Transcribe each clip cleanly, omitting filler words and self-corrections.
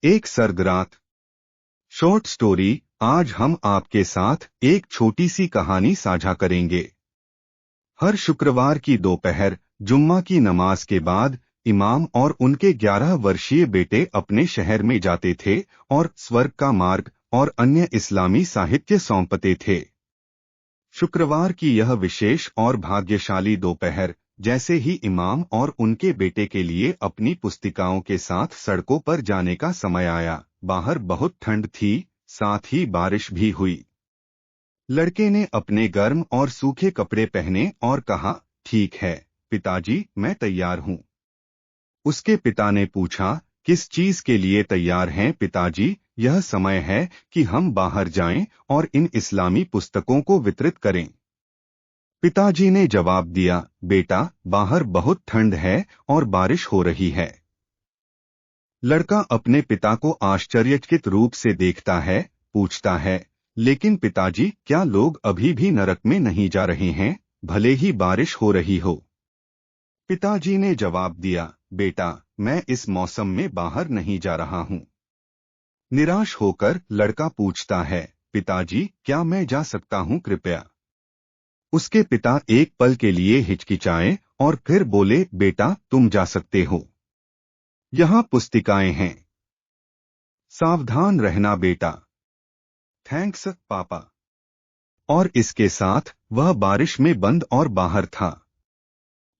एक सर्गरात short story. आज हम आपके साथ एक छोटी सी कहानी साझा करेंगे। हर शुक्रवार की दोपहर जुम्मा की नमाज के बाद इमाम और उनके 11 वर्षीय बेटे अपने शहर में जाते थे और स्वर्ग का मार्ग और अन्य इस्लामी साहित्य सौंपते थे। शुक्रवार की यह विशेष और भाग्यशाली दोपहर जैसे ही इमाम और उनके बेटे के लिए अपनी पुस्तिकाओं के साथ सड़कों पर जाने का समय आया, बाहर बहुत ठंड थी, साथ ही बारिश भी हुई। लड़के ने अपने गर्म और सूखे कपड़े पहने और कहा, ठीक है पिताजी, मैं तैयार हूँ। उसके पिता ने पूछा, किस चीज के लिए तैयार हैं पिताजी? यह समय है कि हम बाहर जाएं और इन इस्लामी पुस्तकों को वितरित करें। पिताजी ने जवाब दिया, बेटा, बाहर बहुत ठंड है और बारिश हो रही है। लड़का अपने पिता को आश्चर्यचकित रूप से देखता है, पूछता है, लेकिन पिताजी, क्या लोग अभी भी नरक में नहीं जा रहे हैं, भले ही बारिश हो रही हो? पिताजी ने जवाब दिया, बेटा, मैं इस मौसम में बाहर नहीं जा रहा हूँ। निराश होकर लड़का पूछता है, पिताजी, क्या मैं जा सकता हूँ कृपया? उसके पिता एक पल के लिए हिचकिचाए और फिर बोले, बेटा, तुम जा सकते हो। यहाँ पुस्तिकाएं हैं। सावधान रहना बेटा। थैंक्स पापा। और इसके साथ वह बारिश में बंद और बाहर था।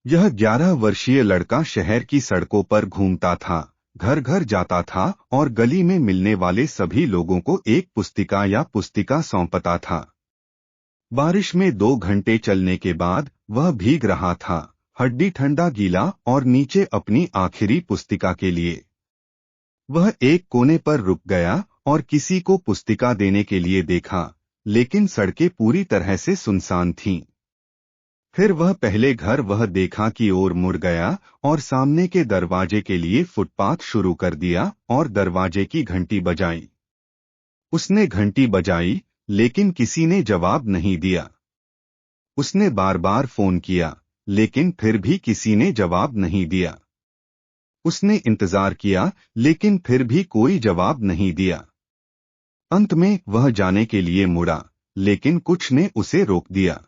यह 11 वर्षीय लड़का शहर की सड़कों पर घूमता था, घर घर जाता था और गली में मिलने वाले सभी लोगों को एक पुस्तिका या पुस्तिका सौंपता था। बारिश में 2 घंटे चलने के बाद वह भीग रहा था, हड्डी ठंडा गीला, और नीचे अपनी आखिरी पुस्तिका के लिए। वह एक कोने पर रुक गया और किसी को पुस्तिका देने के लिए देखा, लेकिन सड़कें पूरी तरह से सुनसान थीं। फिर वह पहले घर वह देखा की ओर मुड़ गया और सामने के दरवाजे के लिए फुटपाथ शुरू कर दिया और दरवाजे की घंटी बजाई। उसने घंटी बजाई, लेकिन किसी ने जवाब नहीं दिया। उसने बार बार फोन किया, लेकिन फिर भी किसी ने जवाब नहीं दिया। उसने इंतजार किया, लेकिन फिर भी कोई जवाब नहीं दिया। अंत में वह जाने के लिए मुड़ा, लेकिन कुछ ने उसे रोक दिया।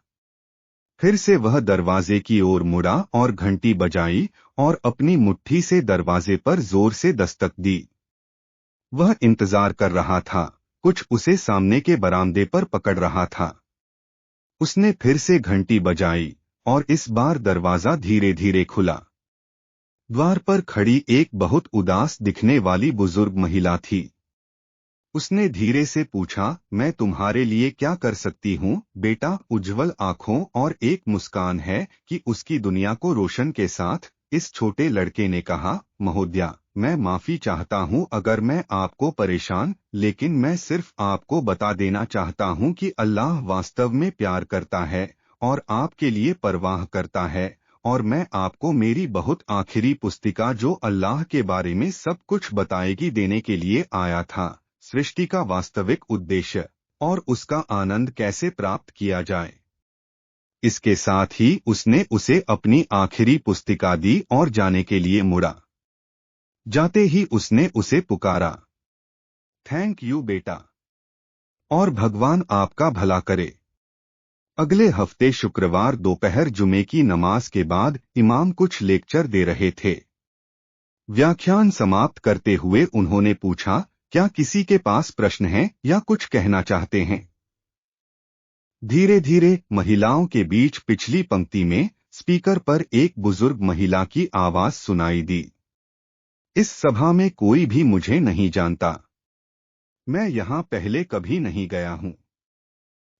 फिर से वह दरवाजे की ओर मुड़ा और घंटी बजाई और अपनी मुट्ठी से दरवाजे पर जोर से दस्तक दी। वह इंतजार कर रहा था, कुछ उसे सामने के बरामदे पर पकड़ रहा था। उसने फिर से घंटी बजाई और इस बार दरवाजा धीरे धीरे खुला। द्वार पर खड़ी एक बहुत उदास दिखने वाली बुजुर्ग महिला थी। उसने धीरे से पूछा, मैं तुम्हारे लिए क्या कर सकती हूँ बेटा? उज्जवल आंखों और एक मुस्कान है कि उसकी दुनिया को रोशन के साथ इस छोटे लड़के ने कहा, महोदया, मैं माफी चाहता हूँ अगर मैं आपको परेशान, लेकिन मैं सिर्फ आपको बता देना चाहता हूँ कि अल्लाह वास्तव में प्यार करता है और आपके लिए परवाह करता है, और मैं आपको मेरी बहुत आखिरी पुस्तिका जो अल्लाह के बारे में सब कुछ बताएगी देने के लिए आया था। सृष्टि का वास्तविक उद्देश्य और उसका आनंद कैसे प्राप्त किया जाए। इसके साथ ही उसने उसे अपनी आखिरी पुस्तिका दी और जाने के लिए मुड़ा। जाते ही उसने उसे पुकारा, थैंक यू बेटा, और भगवान आपका भला करे। अगले हफ्ते शुक्रवार दोपहर जुमे की नमाज के बाद इमाम कुछ लेक्चर दे रहे थे। व्याख्यान समाप्त करते हुए उन्होंने पूछा, क्या किसी के पास प्रश्न है या कुछ कहना चाहते हैं? धीरे धीरे महिलाओं के बीच पिछली पंक्ति में स्पीकर पर एक बुजुर्ग महिला की आवाज सुनाई दी, इस सभा में कोई भी मुझे नहीं जानता। मैं यहाँ पहले कभी नहीं गया हूँ।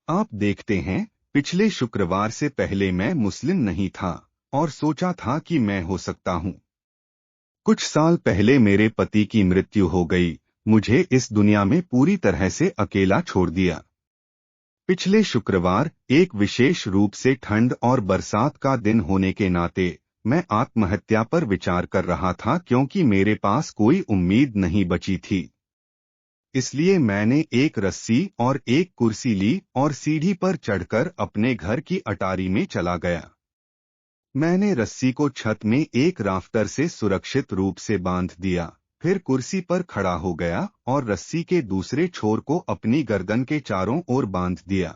आप देखते हैं, पिछले शुक्रवार से पहले मैं मुस्लिम नहीं था और सोचा था कि मैं हो सकता हूँ। कुछ साल पहले मेरे पति की मृत्यु हो गई, मुझे इस दुनिया में पूरी तरह से अकेला छोड़ दिया। पिछले शुक्रवार एक विशेष रूप से ठंड और बरसात का दिन होने के नाते मैं आत्महत्या पर विचार कर रहा था, क्योंकि मेरे पास कोई उम्मीद नहीं बची थी। इसलिए मैंने एक रस्सी और एक कुर्सी ली और सीढ़ी पर चढ़कर अपने घर की अटारी में चला गया। मैंने रस्सी को छत में एक राफ्टर से सुरक्षित रूप से बांध दिया, फिर कुर्सी पर खड़ा हो गया और रस्सी के दूसरे छोर को अपनी गर्दन के चारों ओर बांध दिया।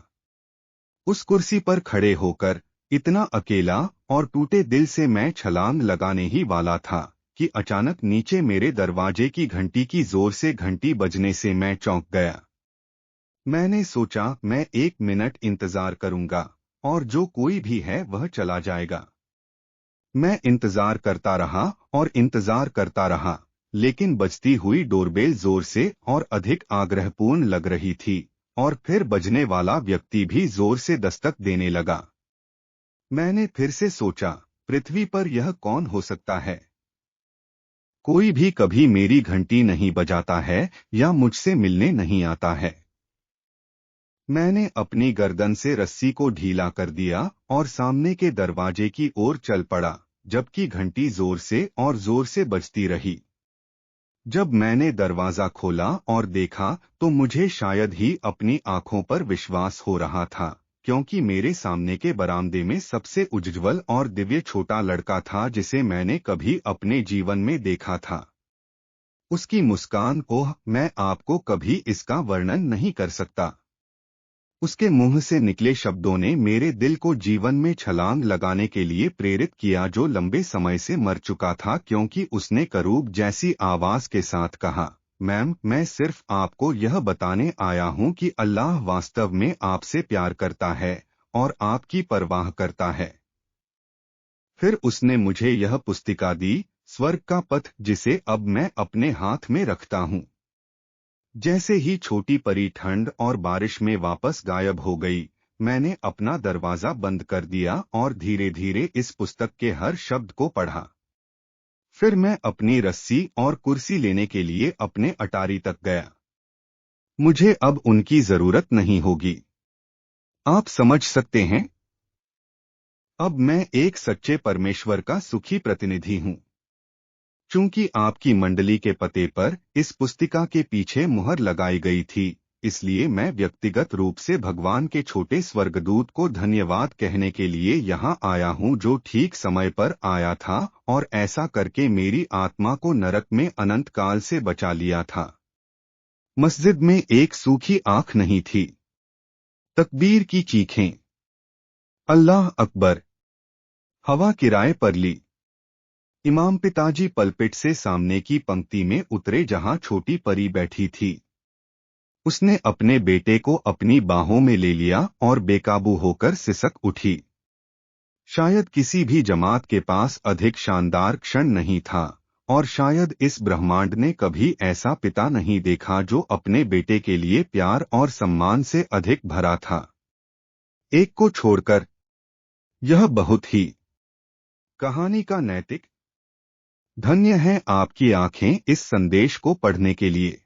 उस कुर्सी पर खड़े होकर इतना अकेला और टूटे दिल से मैं छलांग लगाने ही वाला था कि अचानक नीचे मेरे दरवाजे की घंटी की जोर से घंटी बजने से मैं चौंक गया। मैंने सोचा मैं 1 मिनट इंतजार करूंगा और जो कोई भी है वह चला जाएगा। मैं इंतजार करता रहा और इंतजार करता रहा, लेकिन बजती हुई डोरबेल जोर से और अधिक आग्रहपूर्ण लग रही थी और फिर बजने वाला व्यक्ति भी जोर से दस्तक देने लगा। मैंने फिर से सोचा, पृथ्वी पर यह कौन हो सकता है? कोई भी कभी मेरी घंटी नहीं बजाता है या मुझसे मिलने नहीं आता है। मैंने अपनी गर्दन से रस्सी को ढीला कर दिया और सामने के दरवाजे की ओर चल पड़ा, जबकि घंटी जोर से और जोर से बजती रही। जब मैंने दरवाजा खोला और देखा तो मुझे शायद ही अपनी आंखों पर विश्वास हो रहा था, क्योंकि मेरे सामने के बरामदे में सबसे उज्ज्वल और दिव्य छोटा लड़का था जिसे मैंने कभी अपने जीवन में देखा था। उसकी मुस्कान को मैं आपको कभी इसका वर्णन नहीं कर सकता। उसके मुंह से निकले शब्दों ने मेरे दिल को जीवन में छलांग लगाने के लिए प्रेरित किया, जो लंबे समय से मर चुका था, क्योंकि उसने करूब जैसी आवाज के साथ कहा, मैम, मैं सिर्फ आपको यह बताने आया हूं कि अल्लाह वास्तव में आपसे प्यार करता है और आपकी परवाह करता है। फिर उसने मुझे यह पुस्तिका दी, स्वर्ग का पथ, जिसे अब मैं अपने हाथ में रखता हूं। जैसे ही छोटी परी ठंड और बारिश में वापस गायब हो गई, मैंने अपना दरवाजा बंद कर दिया और धीरे धीरे इस पुस्तक के हर शब्द को पढ़ा। फिर मैं अपनी रस्सी और कुर्सी लेने के लिए अपने अटारी तक गया। मुझे अब उनकी जरूरत नहीं होगी। आप समझ सकते हैं? अब मैं एक सच्चे परमेश्वर का सुखी प्रतिनिधि हूँ। चूंकि आपकी मंडली के पते पर इस पुस्तिका के पीछे मुहर लगाई गई थी, इसलिए मैं व्यक्तिगत रूप से भगवान के छोटे स्वर्गदूत को धन्यवाद कहने के लिए यहाँ आया हूँ, जो ठीक समय पर आया था और ऐसा करके मेरी आत्मा को नरक में अनंत काल से बचा लिया था। मस्जिद में एक सूखी आंख नहीं थी। तकबीर की चीखें, अल्लाह अकबर। हवा किराए पर ली। इमाम पिताजी पलपिट से सामने की पंक्ति में उतरे, जहां छोटी परी बैठी थी। उसने अपने बेटे को अपनी बाहों में ले लिया और बेकाबू होकर सिसक उठी। शायद किसी भी जमात के पास अधिक शानदार क्षण नहीं था, और शायद इस ब्रह्मांड ने कभी ऐसा पिता नहीं देखा जो अपने बेटे के लिए प्यार और सम्मान से अधिक भरा था। एक को छोड़कर। यह बहुत ही कहानी का नैतिक। धन्य है आपकी आंखें इस संदेश को पढ़ने के लिए।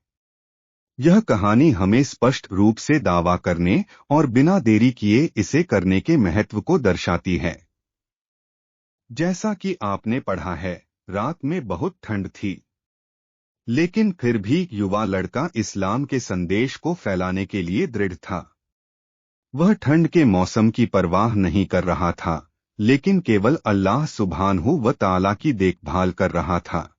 यह कहानी हमें स्पष्ट रूप से दावा करने और बिना देरी किए इसे करने के महत्व को दर्शाती है। जैसा कि आपने पढ़ा है, रात में बहुत ठंड थी, लेकिन फिर भी युवा लड़का इस्लाम के संदेश को फैलाने के लिए दृढ़ था। वह ठंड के मौसम की परवाह नहीं कर रहा था, लेकिन केवल अल्लाह सुब्हानहू व तआला की देखभाल कर रहा था।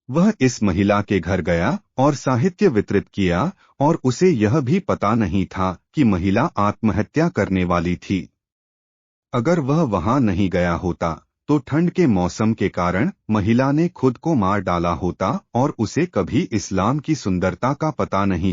वह इस महिला के घर गया और साहित्य वितरित किया, और उसे यह भी पता नहीं था कि महिला आत्महत्या करने वाली थी। अगर वह वहां नहीं गया होता तो ठंड के मौसम के कारण महिला ने खुद को मार डाला होता और उसे कभी इस्लाम की सुंदरता का पता नहीं